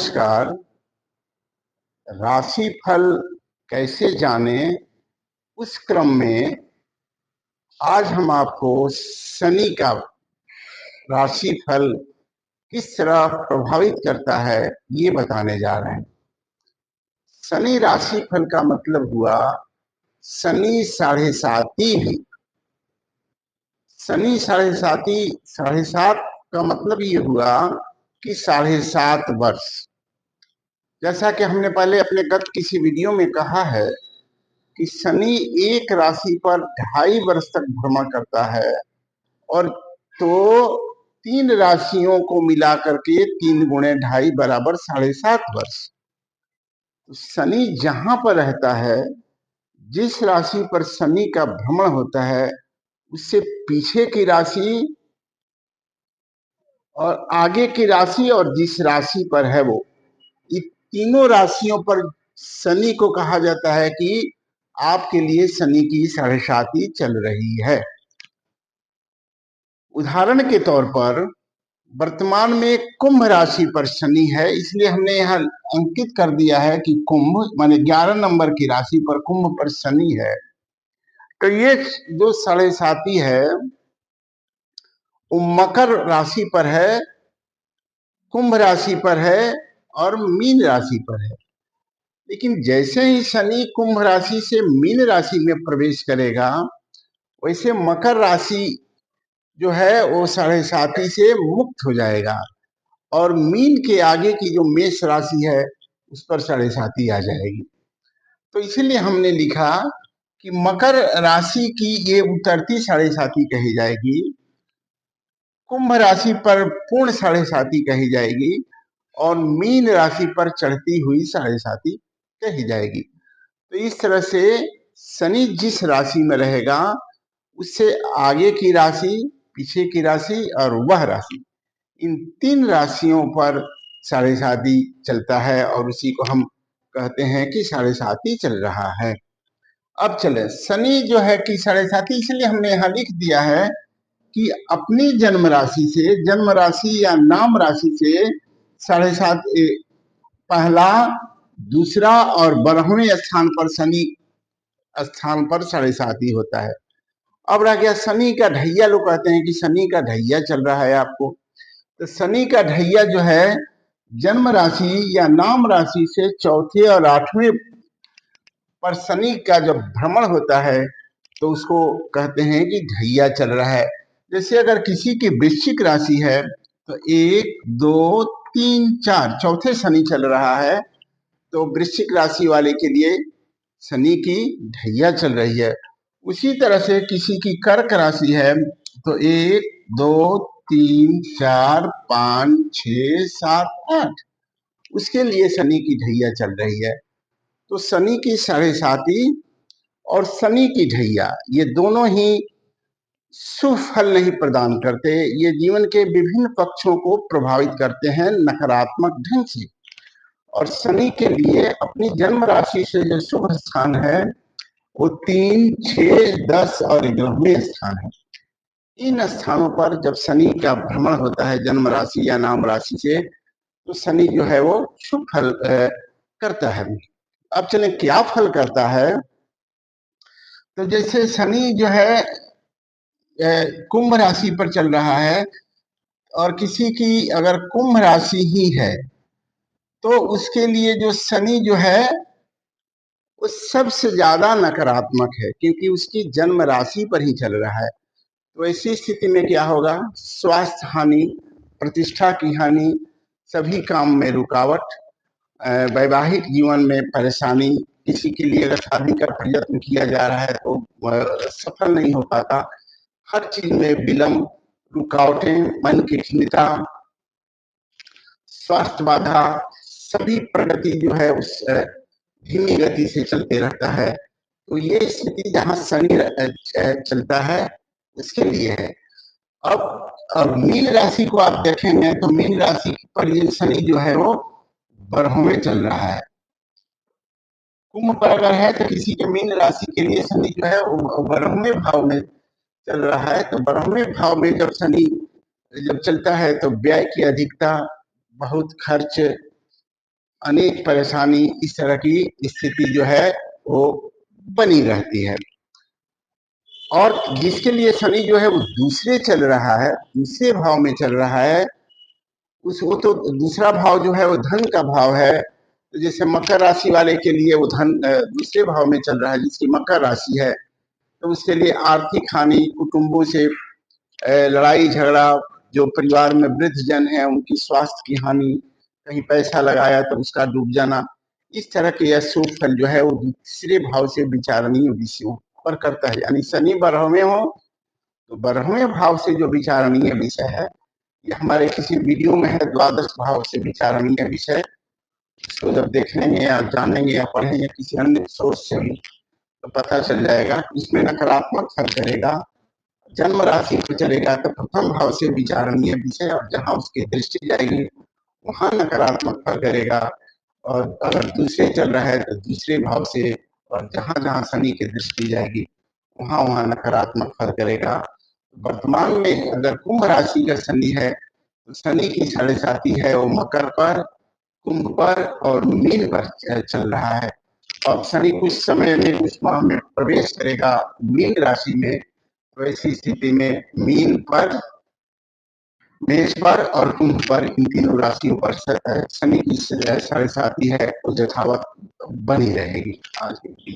नमस्कार। राशिफल कैसे जानें, उस क्रम में आज हम आपको शनि का राशिफल किस तरह प्रभावित करता है ये बताने जा रहे हैं। शनि राशिफल का मतलब हुआ शनि साढ़े साती भी। शनि साढ़े सात का मतलब ये हुआ कि 7.5 वर्ष। जैसा कि हमने पहले अपने गत किसी वीडियो में कहा है कि शनि एक राशि पर 2.5 वर्ष तक भ्रमण करता है, और तो 3 राशियों को मिला करके 3 गुणे 2.5 बराबर 7.5 वर्ष। तो शनि जहां पर रहता है, जिस राशि पर शनि का भ्रमण होता है, उससे पीछे की राशि और आगे की राशि और जिस राशि पर है वो, इन तीनों राशियों पर शनि को कहा जाता है कि आपके लिए शनि की 7.5 चल रही है। उदाहरण के तौर पर वर्तमान में कुंभ राशि पर शनि है, इसलिए हमने यहाँ अंकित कर दिया है कि कुंभ माने 11 नंबर की राशि पर कुंभ पर शनि है। तो ये जो 7.5 है वो मकर राशि पर है, कुंभ राशि पर है और मीन राशि पर है। लेकिन जैसे ही शनि कुंभ राशि से मीन राशि में प्रवेश करेगा, वैसे मकर राशि जो है वो 7.5 से मुक्त हो जाएगा और मीन के आगे की जो मेष राशि है उस पर 7.5 आ जाएगी। तो इसीलिए हमने लिखा कि मकर राशि की ये उतरती 7.5 कही जाएगी, कुंभ राशि पर पूर्ण 7.5 कही जाएगी और मीन राशि पर चढ़ती हुई 7.5 कही जाएगी। तो इस तरह से शनि जिस राशि में रहेगा, उससे आगे की राशि, पीछे की राशि और वह राशि, इन 3 राशियों पर 7.5 चलता है और उसी को हम कहते हैं कि 7.5 चल रहा है। अब चले शनि जो है कि 7.5, इसलिए हमने यहाँ लिख दिया है कि अपनी जन्म राशि या नाम राशि से 7.5 पहला, दूसरा और 12वें स्थान पर शनि स्थान पर 7.5 होता है। अब रह गया शनि का ढैया। लोग कहते हैं कि शनि का ढैया चल रहा है आपको। तो शनि का ढैया जो है जन्म राशि या नाम राशि से चौथे और 8वें पर शनि का जब भ्रमण होता है तो उसको कहते हैं कि ढैया चल रहा है। जैसे अगर किसी की वृश्चिक राशि है तो 1 2 3 4 चौथे शनि चल रहा है, तो वृश्चिक राशि वाले के लिए शनि की ढैया चल रही है। उसी तरह से किसी की कर्क राशि है तो 1 2 3 4 5 6 7 8 उसके लिए शनि की ढैया चल रही है। तो शनि की 7.5 और शनि की ढैया ये दोनों ही शुभ फल नहीं प्रदान करते, ये जीवन के विभिन्न पक्षों को प्रभावित करते हैं नकारात्मक ढंग से। और शनि के लिए अपनी जन्म राशि से जो शुभ स्थान है वो 3 6 10 और 11वें स्थान है। इन स्थानों पर जब शनि का भ्रमण होता है जन्म राशि या नाम राशि से, तो शनि जो है वो शुभ फल करता है। अब चले क्या फल करता है। तो जैसे शनि जो है कुंभ राशि पर चल रहा है और किसी की अगर कुंभ राशि ही है तो उसके लिए जो शनि जो है वो सबसे ज्यादा नकारात्मक है, क्योंकि उसकी जन्म राशि पर ही चल रहा है। तो ऐसी स्थिति में क्या होगा, स्वास्थ्य हानि, प्रतिष्ठा की हानि, सभी काम में रुकावट, वैवाहिक जीवन में परेशानी, किसी के लिए अगर शादी का प्रयत्न किया जा रहा है तो सफल नहीं हो पाता, हर चीज में विलंब, रुकावटें, मन की खिन्नता, स्वास्थ्य बाधा, सभी प्रगति जो है उस धीमी गति से चलते रहता है। तो ये स्थिति जहां शनि चलता है उसके लिए है। अब मीन राशि को आप देखेंगे तो मीन राशि पर ये शनि जो है वो 12वें चल रहा है। कुंभ पर अगर है तो किसी के मीन राशि के लिए शनि जो है वो 12वें भाव में चल रहा है। तो 12वें भाव में जब शनि जब चलता है तो व्यय की अधिकता, बहुत खर्च, अनेक परेशानी, इस तरह की स्थिति जो है वो बनी रहती है। और जिसके लिए शनि जो है वो दूसरे चल रहा है, दूसरे भाव में चल रहा है, उस वो तो दूसरा भाव जो है वो धन का भाव है। तो जैसे मकर राशि वाले के लिए वो धन दूसरे भाव में चल रहा है, जिसकी मकर राशि है, तो उसके लिए आर्थिक हानि, कुटुंबों से लड़ाई झगड़ा, जो परिवार में वृद्ध जन है उनकी स्वास्थ्य की हानि, कहीं पैसा लगाया तो उसका डूब जाना, इस तरह के अशुभ फल जो है वो दूसरे भाव से विचारणीय विषयों पर करता है। यानी शनि 12वें हो तो 12वें भाव से जो विचारणीय विषय है, ये हमारे किसी वीडियो में है द्वादश भाव से विचारणीय विषय, इसको जब देखेंगे या जानेंगे या पढ़ेंगे किसी अन्य सोर्स से भी तो पता चल जाएगा। इसमें नकारात्मक फल करेगा, जन्म राशि पर चलेगा तो प्रथम भाव से विचारणीय विषय, और जहां उसकी दृष्टि जाएगी वहां नकारात्मक फल करेगा। और अगर दूसरे चल रहा है तो दूसरे भाव से, और जहां जहां शनि की दृष्टि जाएगी वहां वहां नकारात्मक फल करेगा। वर्तमान में अगर कुंभ राशि का शनि है तो शनि की साढ़े साथी है वो मकर पर, कुंभ पर और मीन पर चल रहा है। और शनि कुछ समय में कुछ माह में प्रवेश करेगा मीन राशि में, तो ऐसी स्थिति में मीन पर, मेष पर और कुंभ पर, इन तीनों राशियों पर शनि की साढ़े साथी है वो यथावत बनी रहेगी आज की